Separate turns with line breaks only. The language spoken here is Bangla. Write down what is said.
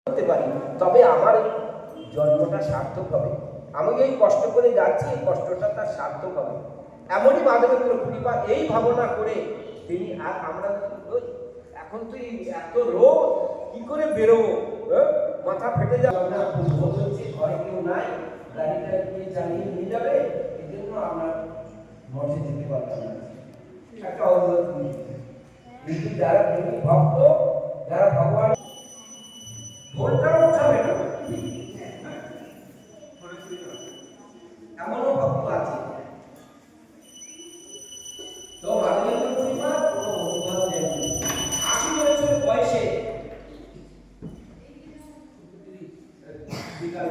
করতে পারি তবে আমার জন্মটা সার্থক হবে। আমি এই কষ্ট করে যাচ্ছি, এই কষ্টটা তার সার্থক হবে। এমনই মাধবেন্দ্র কৃপা এই ভাবনা করে তিনি, আর আমরা এখন তুই এত রোগ কি করে বেরোবো, মাথা ফেটে যাবে না, হচ্ছে ঘরে কেউ নাই, গাড়িটা গিয়ে চালিয়ে নিয়ে যাবে, এই জন্য আমরা মঠে যেতে পারতাম না, একটা অনুরোধ করি। কিন্তু যারা ভক্ত, যারা ভগবান ঘন্টা উঠাবে না, এমনও ভক্ত আছে। তো মাধবেন্দ্র কৃপা কোনো অনুভব দেননি। ৮০ বছর বয়সে বিকাল